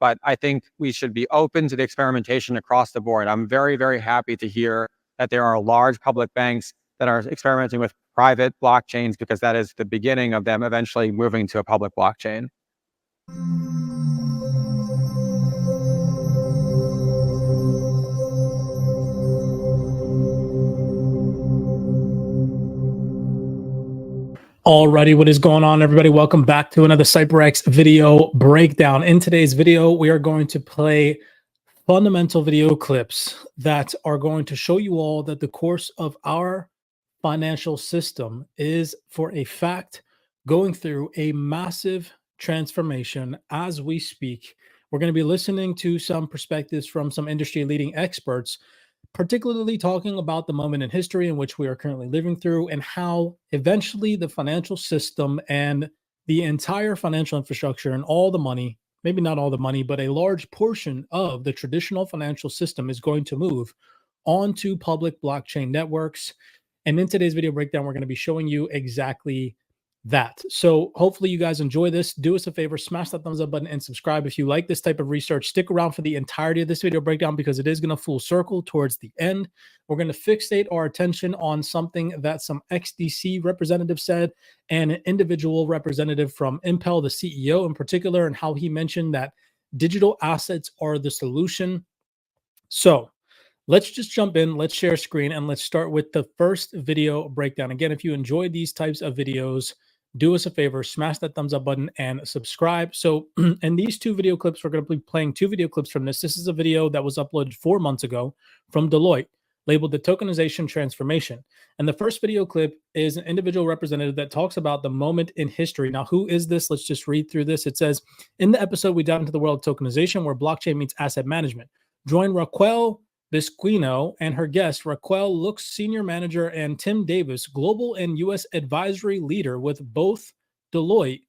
but I think we should be open to the experimentation across the board. I'm very, very happy to hear that there are large public banks that are experimenting with private blockchains, because that is the beginning of them eventually moving to a public blockchain. Alrighty, what is going on, everybody? Welcome back to another CYPRX video breakdown. In today's video, we are going to play fundamental video clips that are going to show you all that the course of our financial system is, for a fact, going through a massive transformation as we speak. We're going to be listening to some perspectives from some industry-leading experts, particularly talking about the moment in history in which we are currently living through, and how eventually the financial system and the entire financial infrastructure and all the money, maybe not all the money, but a large portion of the traditional financial system is going to move onto public blockchain networks. And in today's video breakdown, we're going to be showing you exactly that. So hopefully you guys enjoy this. Do us a favor, smash that thumbs up button and subscribe if you like this type of research. Stick around for the entirety of this video breakdown, because it is going to full circle towards the end. We're going to fixate our attention on something that some XDC representative said, and an individual representative from Impel, the CEO in particular, and how he mentioned that digital assets are the solution. So let's just jump in, let's share screen, and let's start with the first video breakdown. Again, if you enjoy these types of videos, do us a favor, smash that thumbs up button and subscribe. So in these two video clips, we're going to be playing two video clips from this. This is a video that was uploaded 4 months ago from Deloitte, labeled the tokenization transformation. And the first video clip is an individual representative that talks about the moment in history. Now, who is this? Let's just read through this. It says, in the episode, we dive into the world of tokenization, where blockchain meets asset management. Join Raquel Bisquino and her guest, Raquel Lux, Senior Manager, and Tim Davis, Global and U.S. Advisory Leader with both Deloitte.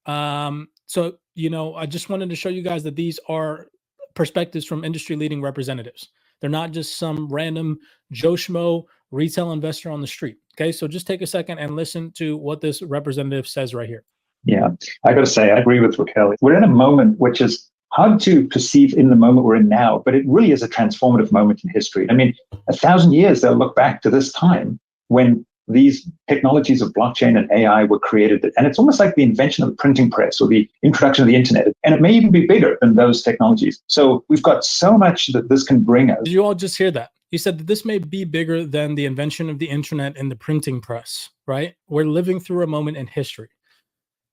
So, I just wanted to show you guys that these are perspectives from industry-leading representatives. They're not just some random Joe Schmo retail investor on the street. Okay, so just take a second and listen to what this representative says right here. Yeah, I got to say, I agree with Raquel. We're in a moment which is hard to perceive in the moment we're in now, but it really is a transformative moment in history. I mean, 1,000 years, they'll look back to this time when these technologies of blockchain and AI were created. And it's almost like the invention of the printing press or the introduction of the internet. And it may even be bigger than those technologies. So we've got so much that this can bring us. Did you all just hear that? He said that this may be bigger than the invention of the internet and the printing press, right? We're living through a moment in history.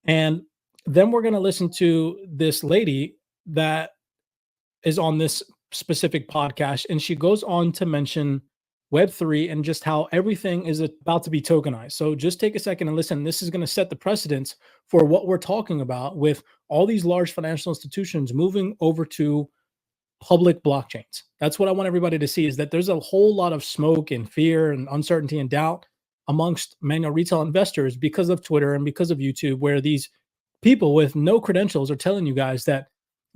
And then we're going to listen to this lady that is on this specific podcast, and she goes on to mention Web3 and just how everything is about to be tokenized. So just take a second and listen. This is going to set the precedence for what we're talking about with all these large financial institutions moving over to public blockchains. That's what I want everybody to see, is that there's a whole lot of smoke and fear and uncertainty and doubt amongst manual retail investors because of Twitter and because of YouTube, where these people with no credentials are telling you guys that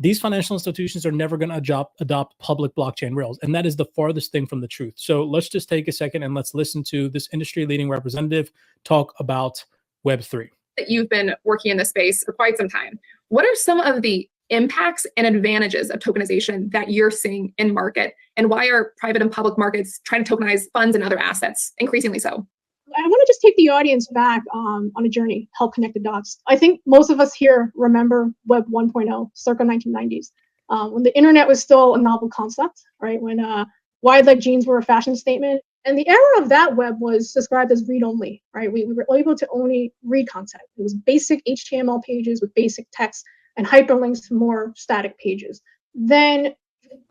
these financial institutions are never going to adopt public blockchain rails. And that is the farthest thing from the truth. So let's just take a second and let's listen to this industry-leading representative talk about Web3. You've been working in this space for quite some time. What are some of the impacts and advantages of tokenization that you're seeing in market? And why are private and public markets trying to tokenize funds and other assets increasingly so? I want to just take the audience back on a journey, help connect the dots. I think most of us here remember Web 1.0, circa 1990s, when the internet was still a novel concept, right? When wide leg jeans were a fashion statement. And the era of that web was described as read-only, right? We were able to only read content. It was basic HTML pages with basic text and hyperlinks to more static pages. Then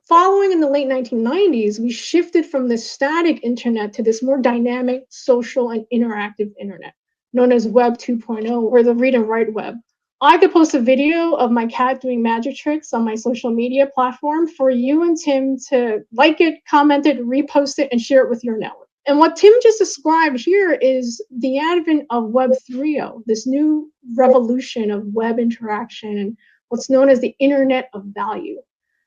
following in the late 1990s, we shifted from this static internet to this more dynamic, social, and interactive internet, known as Web 2.0, or the read and write web. I could post a video of my cat doing magic tricks on my social media platform for you and Tim to like it, comment it, repost it, and share it with your network. And what Tim just described here is the advent of Web 3.0, this new revolution of web interaction and what's known as the Internet of Value.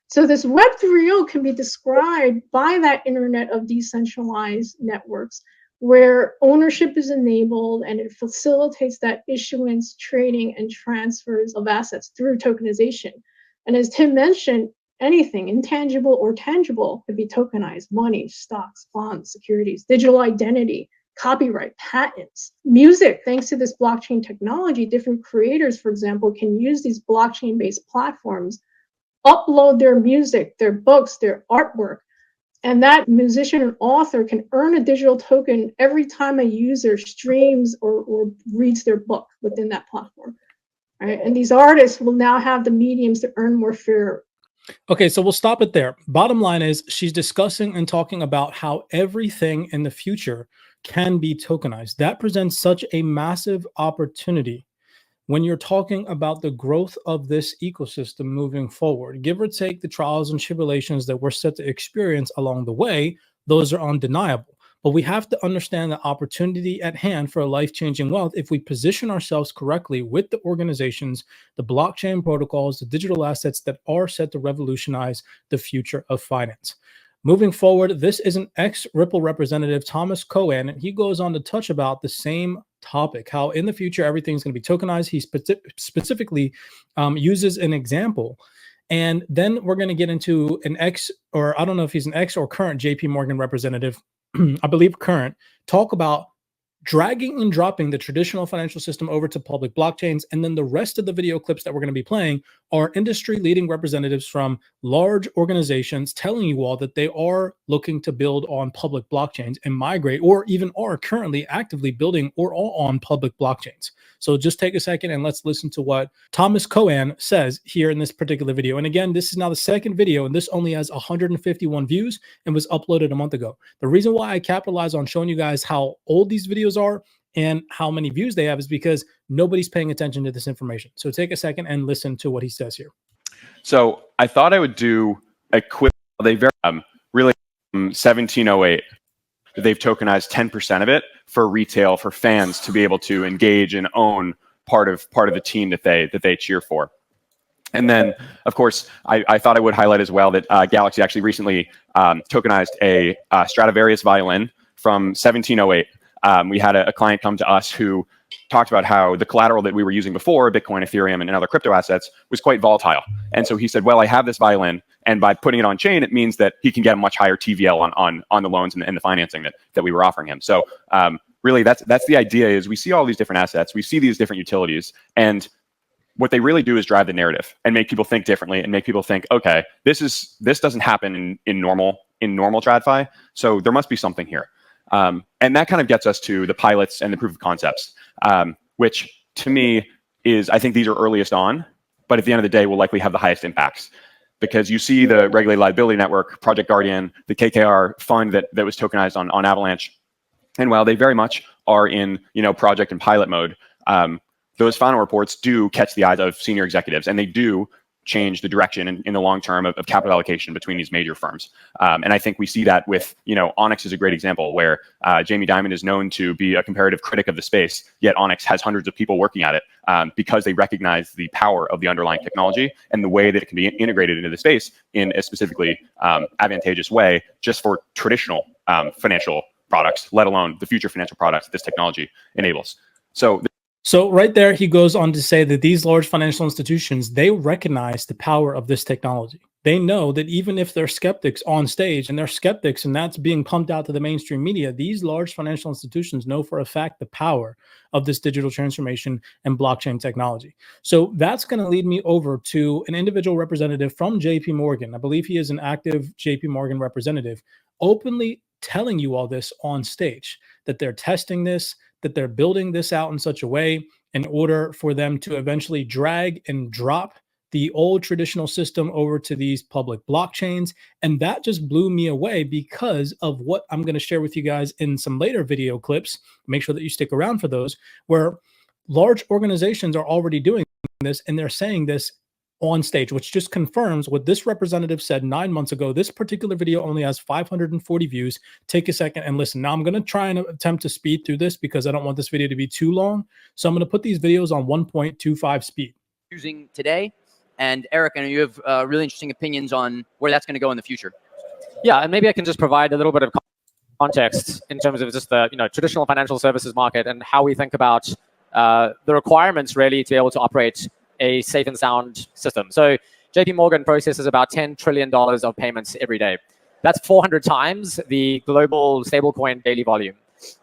So this Web 3.0 can be described by that internet of decentralized networks where ownership is enabled and it facilitates that issuance, trading, and transfers of assets through tokenization. And as Tim mentioned, anything intangible or tangible could be tokenized: money, stocks, bonds, securities, digital identity, copyright, patents, music. Thanks to this blockchain technology, different creators, for example, can use these blockchain-based platforms, upload their music, their books, their artwork, and that musician and author can earn a digital token every time a user streams or reads their book within that platform. Right? And these artists will now have the mediums to earn more fair. Okay, so we'll stop it there. Bottom line is she's discussing and talking about how everything in the future can be tokenized. That presents such a massive opportunity when you're talking about the growth of this ecosystem moving forward. Give or take the trials and tribulations that we're set to experience along the way, those are undeniable. But we have to understand the opportunity at hand for a life-changing wealth if we position ourselves correctly with the organizations, the blockchain protocols, the digital assets that are set to revolutionize the future of finance. Moving forward, this is an ex-Ripple representative, Thomas Cohen, and he goes on to touch about the same topic, how in the future everything's going to be tokenized. He specifically uses an example. And then we're going to get into an ex, or I don't know if he's an ex or current JP Morgan representative, I believe current, talk about dragging and dropping the traditional financial system over to public blockchains. And then the rest of the video clips that we're going to be playing are industry leading representatives from large organizations telling you all that they are looking to build on public blockchains and migrate, or even are currently actively building or are on public blockchains. So just take a second and let's listen to what Thomas Cohen says here in this particular video. And again, this is now the second video, and this only has 151 views and was uploaded a month ago. The reason why I capitalize on showing you guys how old these videos are and how many views they have is because nobody's paying attention to this information. So take a second and listen to what he says here. So I thought I would do a quick, they very really 1708. They've tokenized 10% of it for retail, for fans to be able to engage and own part of the team that they cheer for. And then, of course, I thought I would highlight as well that Galaxy actually recently tokenized a Stradivarius violin from 1708. We had a client come to us who talked about how the collateral that we were using before, Bitcoin, Ethereum, and other crypto assets, was quite volatile. And so he said, well, I have this violin, and by putting it on chain, it means that he can get a much higher TVL on the loans and the financing that we were offering him. So really, that's the idea. Is we see all these different assets, we see these different utilities, and what they really do is drive the narrative and make people think differently and make people think, okay, this doesn't happen in normal TradFi, so there must be something here. And that kind of gets us to the pilots and the proof of concepts, which to me is, I think these are earliest on, but at the end of the day will likely have the highest impacts. Because you see the Regulated Liability Network, Project Guardian, the KKR fund that was tokenized on Avalanche. And while they very much are in project and pilot mode, those final reports do catch the eyes of senior executives, and they do change the direction in the long term of capital allocation between these major firms. And I think we see that with, Onyx is a great example where Jamie Dimon is known to be a comparative critic of the space, yet Onyx has hundreds of people working at it because they recognize the power of the underlying technology and the way that it can be integrated into the space in a specifically advantageous way just for traditional financial products, let alone the future financial products this technology enables. So right there, he goes on to say that these large financial institutions, they recognize the power of this technology. They know that even if they're skeptics on stage and they're skeptics and that's being pumped out to the mainstream media, these large financial institutions know for a fact the power of this digital transformation and blockchain technology. So that's going to lead me over to an individual representative from JP Morgan. I believe he is an active JP Morgan representative, openly telling you all this on stage, that they're testing this, that they're building this out in such a way in order for them to eventually drag and drop the old traditional system over to these public blockchains. And that just blew me away because of what I'm going to share with you guys in some later video clips. Make sure that you stick around for those, where large organizations are already doing this and they're saying this on stage, which just confirms what this representative said 9 months ago. This particular video only has 540 views. Take a second and listen. Now I'm going to try and attempt to speed through this because I don't want this video to be too long. So I'm going to put these videos on 1.25 speed. Using today. And Eric, I know you have really interesting opinions on where that's going to go in the future. Yeah, and maybe I can just provide a little bit of context in terms of just the traditional financial services market and how we think about the requirements really to be able to operate a safe and sound system. So, JP Morgan processes about $10 trillion of payments every day. That's 400 times the global stablecoin daily volume.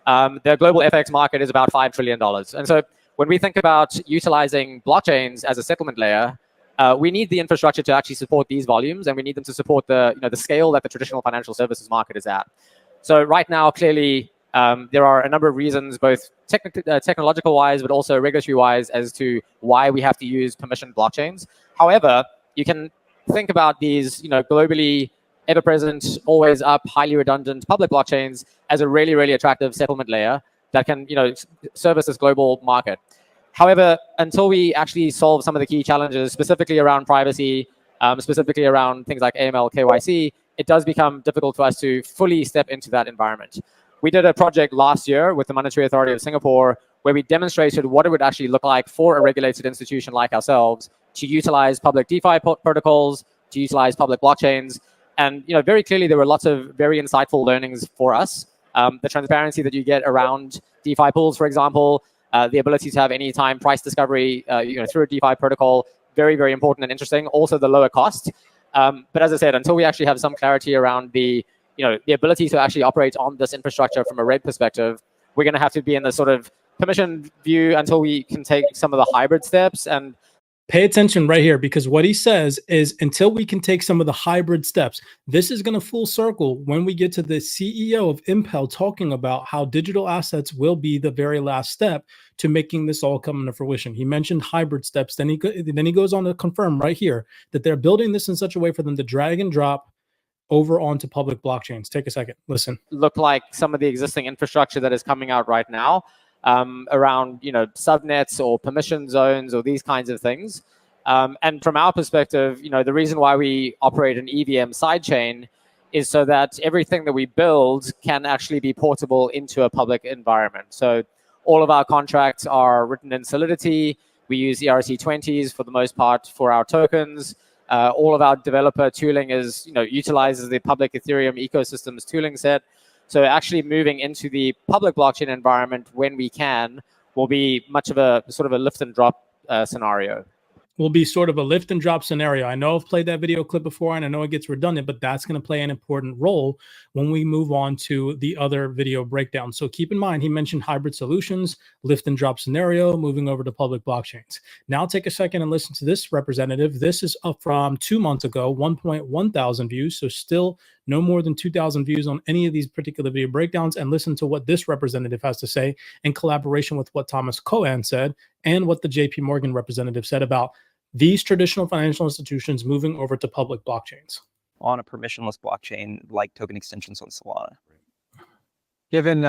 The global FX market is about $5 trillion. And so when we think about utilizing blockchains as a settlement layer, we need the infrastructure to actually support these volumes, and we need them to support the scale that the traditional financial services market is at. So right now, clearly, there are a number of reasons, both technological-wise, but also regulatory-wise, as to why we have to use permissioned blockchains. However, you can think about these, globally ever-present, always up, highly redundant public blockchains as a really, really attractive settlement layer that can, service this global market. However, until we actually solve some of the key challenges, specifically around privacy, specifically around things like AML, KYC, it does become difficult for us to fully step into that environment. We did a project last year with the Monetary Authority of Singapore where we demonstrated what it would actually look like for a regulated institution like ourselves to utilize public DeFi protocols, to utilize public blockchains. And very clearly, there were lots of very insightful learnings for us. The transparency that you get around DeFi pools, for example, the ability to have anytime price discovery through a DeFi protocol, very, very important and interesting. Also, the lower cost. But as I said, until we actually have some clarity around the ability to actually operate on this infrastructure from a reg perspective, we're going to have to be in the sort of permission view until we can take some of the hybrid steps. And pay attention right here, because what he says is until we can take some of the hybrid steps, this is going to full circle when we get to the CEO of Impel talking about how digital assets will be the very last step to making this all come into fruition. He mentioned hybrid steps. Then he goes on to confirm right here that they're building this in such a way for them to drag and drop over onto public blockchains. Take a second, listen. Look like some of the existing infrastructure that is coming out right now. Around subnets or permission zones or these kinds of things. And from our perspective, the reason why we operate an EVM sidechain is so that everything that we build can actually be portable into a public environment. So all of our contracts are written in Solidity. We use ERC20s for the most part for our tokens. All of our developer tooling is utilizes the public Ethereum ecosystem's tooling set. So actually moving into the public blockchain environment when we can will be much of a sort of a lift and drop scenario. Will be sort of a lift and drop scenario. I know I've played that video clip before and I know it gets redundant, but that's going to play an important role when we move on to the other video breakdown. So keep in mind, he mentioned hybrid solutions, lift and drop scenario, moving over to public blockchains. Now take a second and listen to this representative. This is up from 2 months ago, 1.1 thousand views. So still no more than 2,000 views on any of these particular video breakdowns, and listen to what this representative has to say in collaboration with what Thomas Cohen said and what the JP Morgan representative said about these traditional financial institutions moving over to public blockchains. On a permissionless blockchain like token extensions on Solana. Given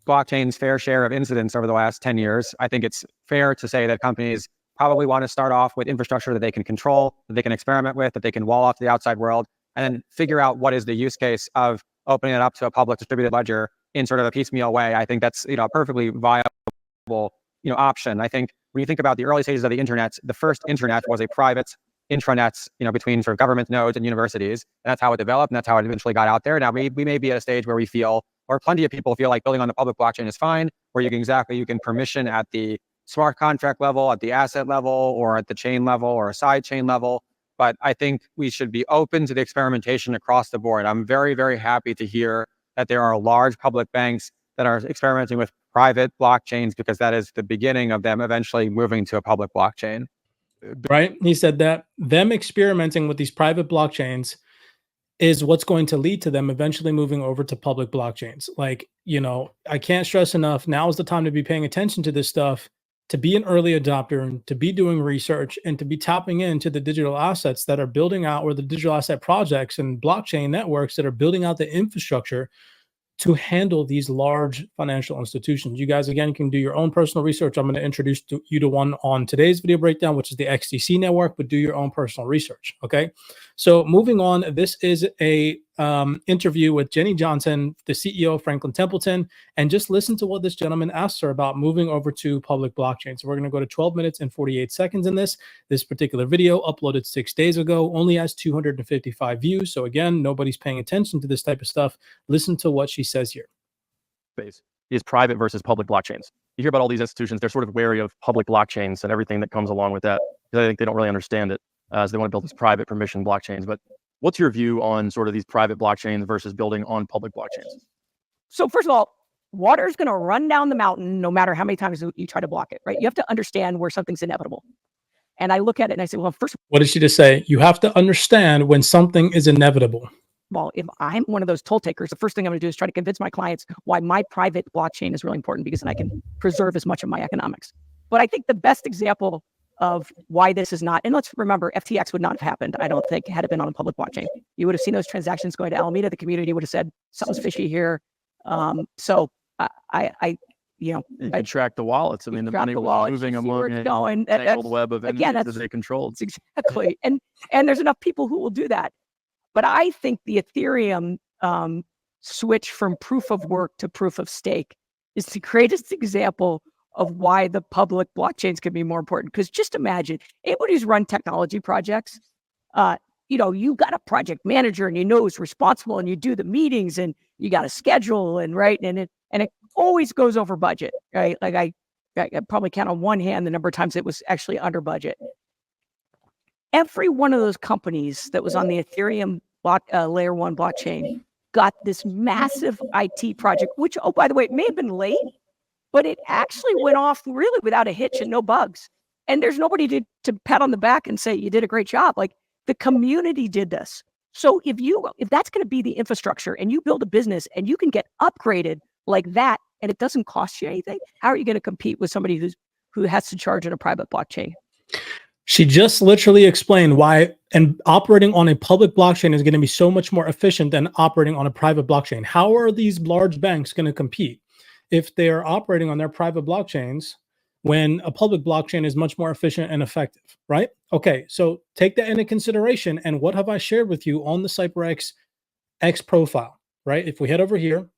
blockchain's fair share of incidents over the last 10 years, I think it's fair to say that companies probably want to start off with infrastructure that they can control, that they can experiment with, that they can wall off to the outside world, and then figure out what is the use case of opening it up to a public distributed ledger in sort of a piecemeal way. I think that's a perfectly viable option. I think when you think about the early stages of the internet, the first internet was a private intranet, between sort of government nodes and universities. And that's how it developed, and that's how it eventually got out there. Now we may be at a stage where we feel, or plenty of people feel, like building on the public blockchain is fine, where you can permission at the smart contract level, at the asset level, or at the chain level, or a side chain level. But I think we should be open to the experimentation across the board. I'm very, very happy to hear that there are large public banks that are experimenting with private blockchains, because that is the beginning of them eventually moving to a public blockchain. Right? He said that them experimenting with these private blockchains is what's going to lead to them eventually moving over to public blockchains. Like, I can't stress enough, now is the time to be paying attention to this stuff, to be an early adopter, and to be doing research, and to be tapping into the digital assets that are building out, or the digital asset projects and blockchain networks that are building out the infrastructure to handle these large financial institutions. You guys, again, can do your own personal research. I'm going to introduce you to one on today's video breakdown, which is the XTC network, but do your own personal research. Okay. So moving on, this is a interview with Jenny Johnson, the CEO of Franklin Templeton, and just listen to what this gentleman asked her about moving over to public blockchain. So we're going to go to 12 minutes and 48 seconds in this particular video, uploaded 6 days ago, only has 255 views. So again, nobody's paying attention to this type of stuff. Listen to what she says here. Is private versus public blockchains. You hear about all these institutions, they're sort of wary of public blockchains and everything that comes along with that, because I think they don't really understand it. as they want to build these private permission blockchains. But what's your view on sort of these private blockchains versus building on public blockchains? So first of all, water is going to run down the mountain no matter how many times you try to block it, right? You have to understand where something's inevitable. And I look at it and I say, well, first of What did she just say? You have to understand when something is inevitable. all, if I'm one of those toll takers, the first thing I'm going to do is try to convince my clients why my private blockchain is really important, because then I can preserve as much of my economics. But I think the best example of why this is not, and let's remember, FTX would not have happened, I don't think, had it been on a public blockchain. You would have seen those transactions going to Alameda. The community would have said, something's fishy here. So you could track the wallets. I mean, the money was moving among a tangled web of entities that they controlled. Exactly. And there's enough people who will do that. But I think the Ethereum switch from proof of work to proof of stake is the greatest example of why the public blockchains can be more important. Because just imagine, anybody who's run technology projects, you got a project manager and you know who's responsible, and you do the meetings and you got a schedule and it always goes over budget, right? Like I probably count on one hand the number of times it was actually under budget. Every one of those companies that was on the Ethereum layer 1 blockchain got this massive IT project, which, oh, by the way, it may have been late, but it actually went off really without a hitch and no bugs. And there's nobody to pat on the back and say, you did a great job. Like, the community did this. So if that's going to be the infrastructure and you build a business and you can get upgraded like that and it doesn't cost you anything, how are you going to compete with somebody who has to charge in a private blockchain? She just literally explained why and operating on a public blockchain is going to be so much more efficient than operating on a private blockchain. How are these large banks going to compete if they're operating on their private blockchains when a public blockchain is much more efficient and effective, right? Okay, so take that into consideration. And what have I shared with you on the CYPRX X profile, right? If we head over here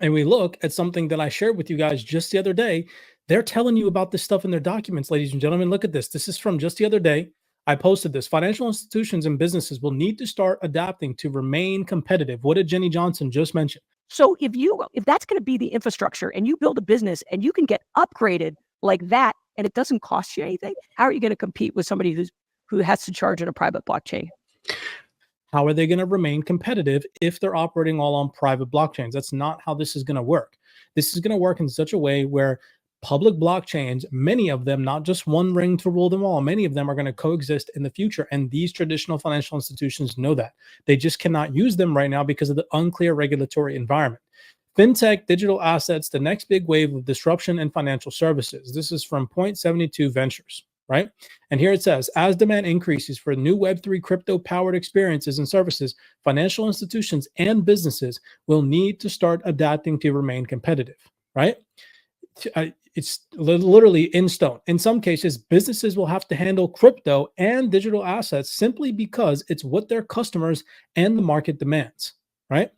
and we look at something that I shared with you guys just the other day, they're telling you about this stuff in their documents, ladies and gentlemen. Look at this. This is from just the other day. I posted this. Financial institutions and businesses will need to start adapting to remain competitive. What did Jenny Johnson just mention? So if that's going to be the infrastructure and you build a business and you can get upgraded like that and it doesn't cost you anything, how are you going to compete with somebody who has to charge in a private blockchain? How are they going to remain competitive if they're operating all on private blockchains? That's not how this is going to work. This is going to work in such a way where public blockchains, many of them, not just one ring to rule them all, many of them are going to coexist in the future. And these traditional financial institutions know that. They just cannot use them right now because of the unclear regulatory environment. Fintech, digital assets, the next big wave of disruption in financial services. This is from Point72 Ventures, right? And here it says, as demand increases for new Web3 crypto-powered experiences and services, financial institutions and businesses will need to start adapting to remain competitive, right? It's literally in stone. In some cases, businesses will have to handle crypto and digital assets simply because it's what their customers and the market demands, right?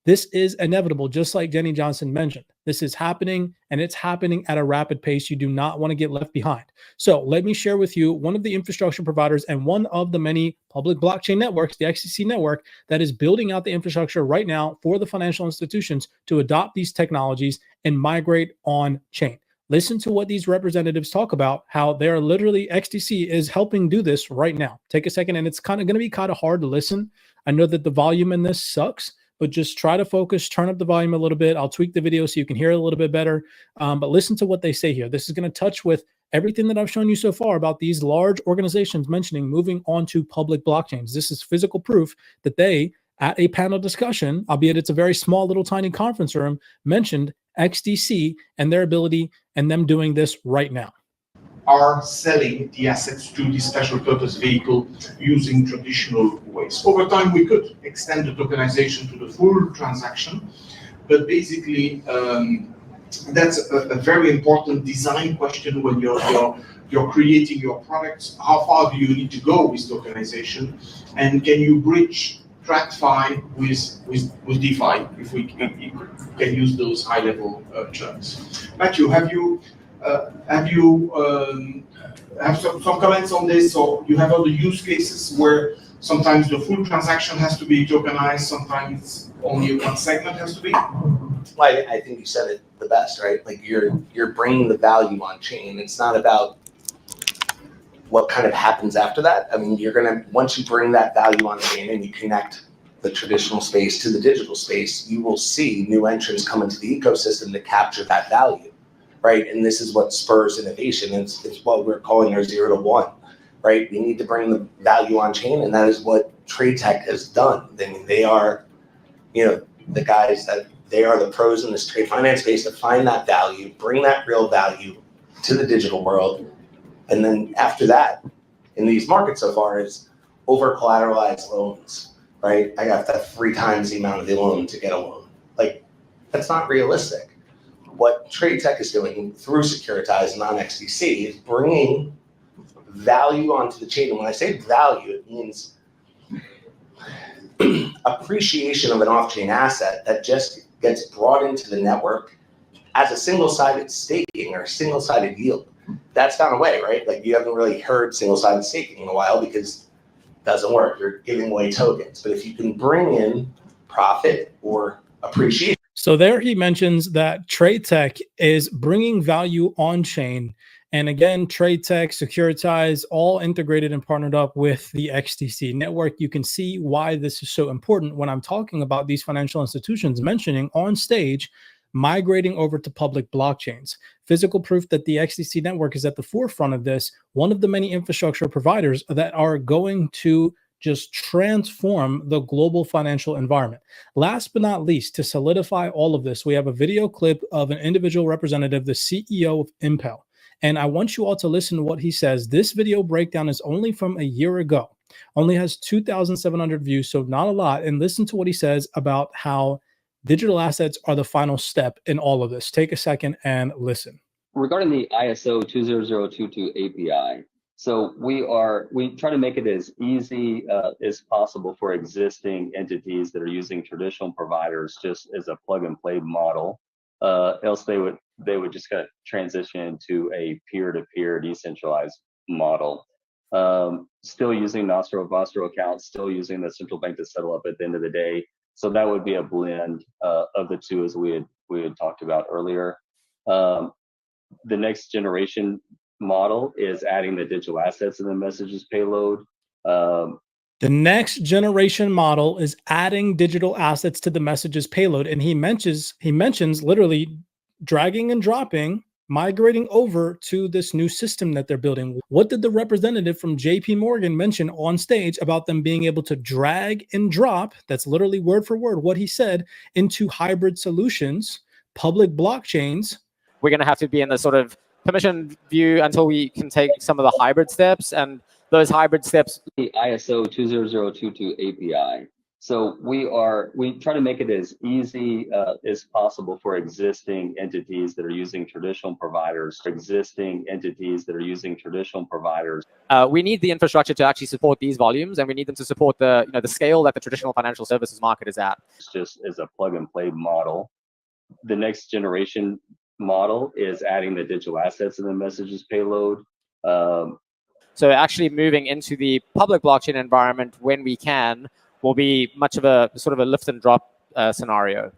This is inevitable, just like Jenny Johnson mentioned. This is happening, and it's happening at a rapid pace. You do not want to get left behind. So let me share with you one of the infrastructure providers and one of the many public blockchain networks, the XCC network, that is building out the infrastructure right now for the financial institutions to adopt these technologies and migrate on chain. Listen to what these representatives talk about, how they're literally, XDC is helping do this right now. Take a second, and it's kind of going to be kind of hard to listen. I know that the volume in this sucks, but just try to focus, turn up the volume a little bit. I'll tweak the video so you can hear it a little bit better. But listen to what they say here. This is going to touch with everything that I've shown you so far about these large organizations mentioning moving on to public blockchains. This is physical proof that they, at a panel discussion, albeit it's a very small little tiny conference room, mentioned XDC and their ability and them doing this right now. Are selling the assets to the special purpose vehicle using traditional ways. Over time, we could extend the tokenization to the full transaction, but basically, that's a very important design question when you're creating your products. How far do you need to go with tokenization, and can you bridge TradFi with DeFi, if we can use those high-level terms? Matthew, have some comments on this? Or you have other use cases where sometimes the full transaction has to be tokenized, sometimes only one segment has to be? Well, I think you said it the best, right? Like you're bringing the value on chain. It's not about what kind of happens after that. I mean, once you bring that value on chain and you connect the traditional space to the digital space, you will see new entrants come into the ecosystem to capture that value, right? And this is what spurs innovation. It's what we're calling our 0 to 1, right? We need to bring the value on chain, and that is what Trade Tech has done. I mean, they are, the guys that they are the pros in this trade finance space to find that value, bring that real value to the digital world. And then after that, in these markets so far, is over collateralized loans, right? I got that 3 times the amount of the loan to get a loan. Like, that's not realistic. What Trade Tech is doing through securitized non-XDC is bringing value onto the chain. And when I say value, it means appreciation of an off-chain asset that just gets brought into the network as a single-sided staking or a single-sided yield. That's gone away, right? Like, you haven't really heard single-sided staking in a while because it doesn't work. You're giving away tokens. But if you can bring in profit or appreciation. So there he mentions that Trade Tech is bringing value on chain. And again, Trade Tech, Securitize, all integrated and partnered up with the XDC network. You can see why this is so important when I'm talking about these financial institutions mentioning on stage migrating over to public blockchains. Physical proof that the XDC network is at the forefront of this, one of the many infrastructure providers that are going to just transform the global financial environment. Last but not least, to solidify all of this, we have a video clip of an individual representative, the CEO of Impel. And I want you all to listen to what he says. This video breakdown is only from a year ago, only has 2,700 views, so not a lot. And listen to what he says about how digital assets are the final step in all of this. Take a second and listen. Regarding the ISO 20022 API, so we try to make it as easy as possible for existing entities that are using traditional providers just as a plug and play model. Else they would just kind of transition to a peer-to-peer decentralized model. Still using Nostro accounts, still using the central bank to settle up at the end of the day. So that would be a blend of the two, as we had talked about earlier. The next generation model is adding the digital assets in the messages payload. The next generation model is adding digital assets to the messages payload, and he mentions literally dragging and dropping, migrating over to this new system that they're building. What did the representative from JP Morgan mention on stage about them being able to drag and drop? That's literally word for word what he said, into hybrid solutions, public blockchains. We're going to have to be in the sort of permission view until we can take some of the hybrid steps, and those hybrid steps. The ISO 20022 API. So we try to make it as easy as possible for existing entities that are using traditional providers. We need the infrastructure to actually support these volumes, and we need them to support the the scale that the traditional financial services market is at. It's just as a plug and play model. The next generation model is adding the digital assets in the messages payload. So actually moving into the public blockchain environment when we can will be much of a sort of a lift and drop scenario.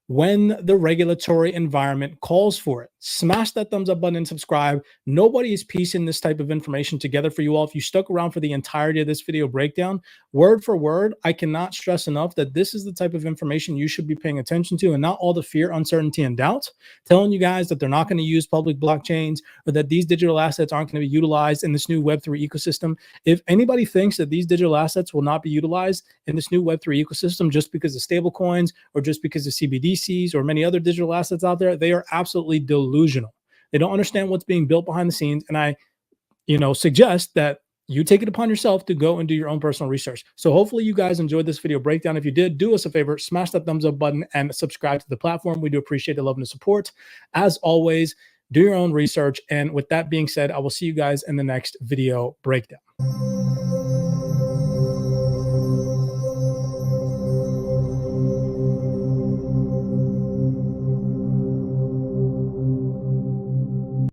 When the regulatory environment calls for it. Smash that thumbs up button and subscribe. Nobody is piecing this type of information together for you all. If you stuck around for the entirety of this video breakdown, word for word, I cannot stress enough that this is the type of information you should be paying attention to, and not all the fear, uncertainty, and doubt. Telling you guys that they're not going to use public blockchains, or that these digital assets aren't going to be utilized in this new Web3 ecosystem. If anybody thinks that these digital assets will not be utilized in this new Web3 ecosystem just because of stable coins or just because of CBDCs or many other digital assets out there, they are absolutely delusional. They don't understand what's being built behind the scenes. And I, suggest that you take it upon yourself to go and do your own personal research. So hopefully you guys enjoyed this video breakdown. If you did, do us a favor, smash that thumbs up button and subscribe to the platform. We do appreciate the love and the support. As always, do your own research. And with that being said, I will see you guys in the next video breakdown.